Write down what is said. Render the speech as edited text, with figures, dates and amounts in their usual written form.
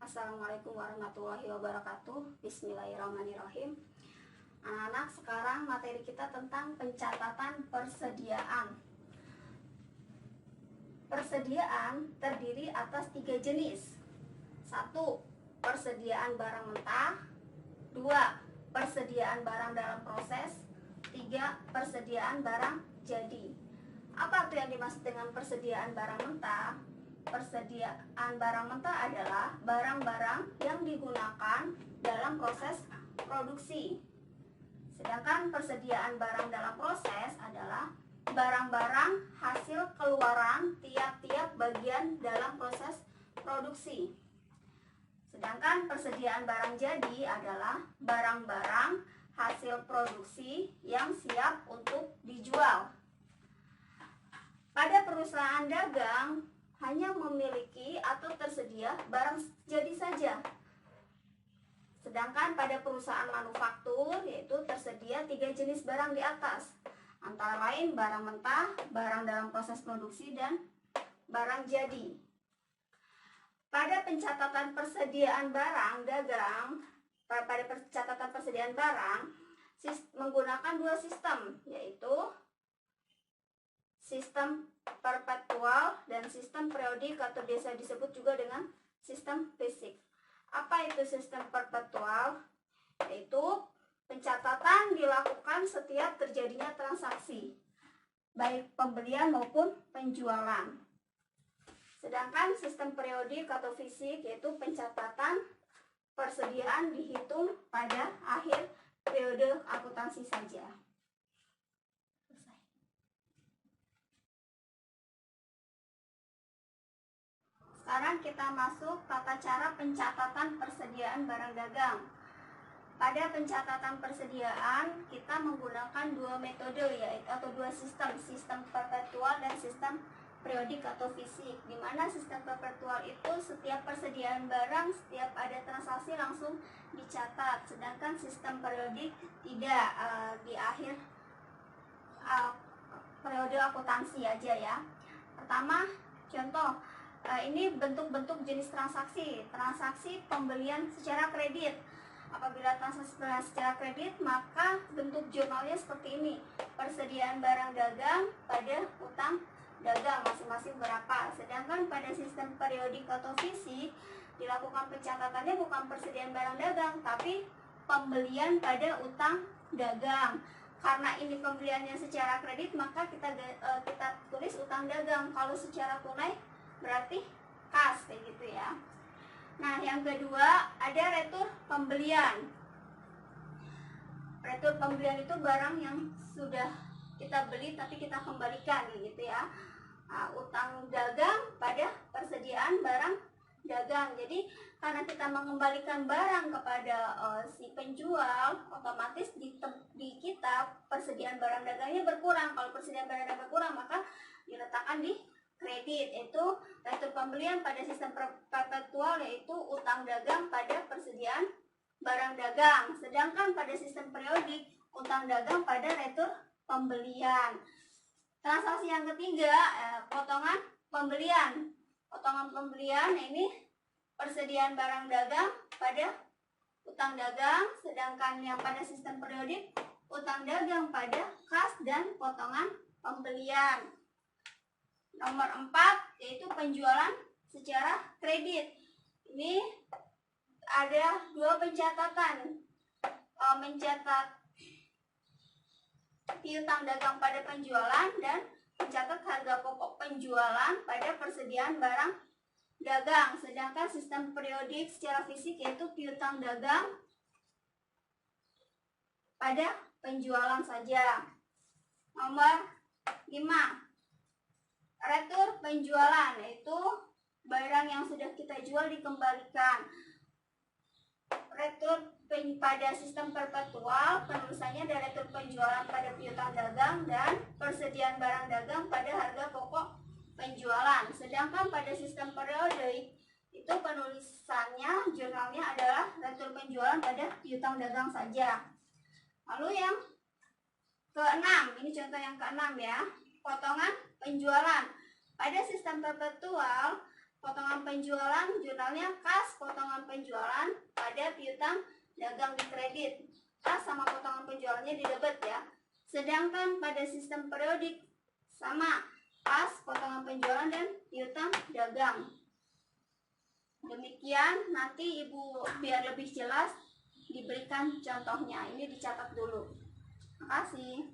Assalamualaikum warahmatullahi wabarakatuh. Bismillahirrahmanirrahim. Anak-anak, sekarang materi kita tentang pencatatan persediaan. Persediaan terdiri atas 3 jenis. 1. Persediaan barang mentah. 2. Persediaan barang dalam proses. 3. Persediaan barang jadi. Apa itu yang dimaksud dengan persediaan barang mentah? Persediaan barang mentah adalah barang-barang yang digunakan dalam proses produksi. Sedangkan persediaan barang dalam proses adalah barang-barang hasil keluaran tiap-tiap bagian dalam proses produksi. Sedangkan persediaan barang jadi adalah barang-barang hasil produksi yang siap untuk dijual. Pada perusahaan dagang hanya memiliki atau tersedia barang jadi saja. Sedangkan pada perusahaan manufaktur yaitu tersedia 3 jenis barang di atas, antara lain barang mentah, barang dalam proses produksi, dan barang jadi. Pada pencatatan persediaan barang dagang, pada pencatatan persediaan barang menggunakan 2 sistem, yaitu sistem perpetual dan sistem periodik atau biasa disebut juga dengan sistem fisik. Apa itu sistem perpetual? Yaitu pencatatan dilakukan setiap terjadinya transaksi, baik pembelian maupun penjualan. Sedangkan sistem periodik atau fisik yaitu pencatatan persediaan dihitung pada akhir periode akuntansi saja. Sekarang kita masuk tata cara pencatatan persediaan barang dagang. Pada pencatatan persediaan kita menggunakan 2 metode yaitu atau 2 sistem perpetual dan sistem periodik atau fisik. Di mana sistem perpetual itu setiap persediaan barang, setiap ada transaksi langsung dicatat, sedangkan sistem periodik tidak, di akhir periode akuntansi aja ya. Pertama, contoh. Ini bentuk-bentuk jenis transaksi pembelian secara kredit. Apabila transaksi secara kredit, maka bentuk jurnalnya seperti ini: persediaan barang dagang pada utang dagang masing-masing berapa. Sedangkan pada sistem periodik atau fisik dilakukan pencatatannya bukan persediaan barang dagang, tapi pembelian pada utang dagang. Karena ini pembeliannya secara kredit, maka kita tulis utang dagang. Kalau secara tunai berarti kas, kayak gitu ya. Nah, yang kedua ada retur pembelian. Retur pembelian itu barang yang sudah kita beli tapi kita kembalikan, gitu ya. Utang dagang pada persediaan barang dagang. Jadi karena kita mengembalikan barang kepada si penjual, otomatis di kita persediaan barang dagangnya berkurang. Kalau persediaan barang dagang berkurang, maka diletakkan di kredit, yaitu retur pembelian pada sistem perpetual yaitu utang dagang pada persediaan barang dagang. Sedangkan pada sistem periodik utang dagang pada retur pembelian. Transaksi yang ketiga, potongan pembelian. Potongan pembelian ini persediaan barang dagang pada utang dagang, sedangkan yang pada sistem periodik utang dagang pada kas dan potongan pembelian. Nomor 4 yaitu penjualan secara kredit. Ini ada 2 pencatatan. Mencatat piutang dagang pada penjualan dan mencatat harga pokok penjualan pada persediaan barang dagang. Sedangkan sistem periodik secara fisik yaitu piutang dagang pada penjualan saja. Nomor 5, retur penjualan, yaitu barang yang sudah kita jual dikembalikan. Retur pada sistem perpetual penulisannya ada retur penjualan pada piutang dagang dan persediaan barang dagang pada harga pokok penjualan. Sedangkan pada sistem periodik itu penulisannya, jurnalnya adalah retur penjualan pada piutang dagang saja. Lalu yang ke-6, ini contoh yang ke-6 ya, potongan penjualan. Pada sistem perpetual, potongan penjualan jurnalnya kas, potongan potongan penjualan pada piutang dagang di kredit. Pas sama potongan penjualannya di debit ya. Sedangkan pada sistem periodik sama, pas potongan penjualan dan piutang dagang. Demikian, nanti Ibu biar lebih jelas diberikan contohnya. Ini dicatat dulu. Terima kasih.